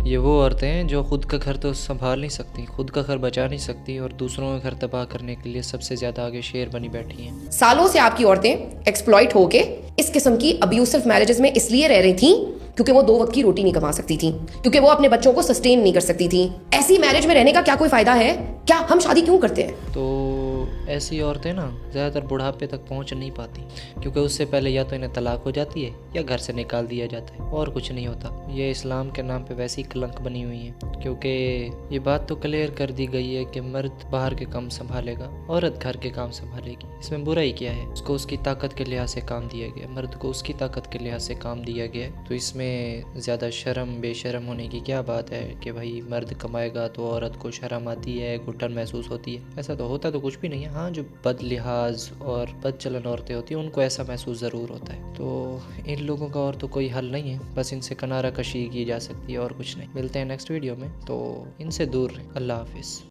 یہ وہ عورتیں ہیں جو خود کا گھر تو سنبھال نہیں سکتی، خود کا گھر بچا نہیں سکتی، اور دوسروں کا گھر تباہ کرنے کے لیے سب سے زیادہ آگے شیر بنی بیٹھی ہیں۔ سالوں سے آپ کی عورتیں ایکسپلائٹ ہو کے اس قسم کی ابیوسو میرجز میں اس لیے رہ رہی تھیں کیونکہ وہ 2 وقت کی روٹی نہیں کما سکتی تھیں، کیونکہ وہ اپنے بچوں کو سسٹین نہیں کر سکتی تھیں۔ ایسی میرج میں رہنے کا کیا کوئی فائدہ ہے؟ کیا ہم شادی کیوں کرتے ہیں؟ تو ایسی عورتیں نا زیادہ تر بڑھاپے تک پہنچ نہیں پاتی، کیونکہ اس سے پہلے یا تو انہیں طلاق ہو جاتی ہے یا گھر سے نکال دیا جاتا ہے، اور کچھ نہیں ہوتا۔ یہ اسلام کے نام پہ ویسی کلنک بنی ہوئی ہیں، کیونکہ یہ بات تو کلیئر کر دی گئی ہے کہ مرد باہر کے کام سنبھالے گا، عورت گھر کے کام سنبھالے گی۔ اس میں برائی کیا ہے؟ اس کو اس کی طاقت کے لحاظ سے کام دیا گیا، مرد کو اس کی طاقت کے لحاظ سے کام دیا گیا، تو اس میں زیادہ شرم بے شرم ہونے کی کیا بات ہے کہ بھائی مرد کمائے گا تو عورت کو شرم آتی ہے، گھٹن محسوس ہوتی ہے؟ ایسا تو ہوتا تو کچھ بھی نہیں ہے۔ ہاں، جو بد لحاظ اور بد چلن عورتیں ہوتی ہیں ان کو ایسا محسوس ضرور ہوتا ہے۔ تو ان لوگوں کا اور تو کوئی حل نہیں ہے، بس ان سے کنارہ کشی کی جا سکتی ہے اور کچھ نہیں۔ ملتے ہیں نیکسٹ ویڈیو میں، تو ان سے دور رہیں۔ اللہ حافظ۔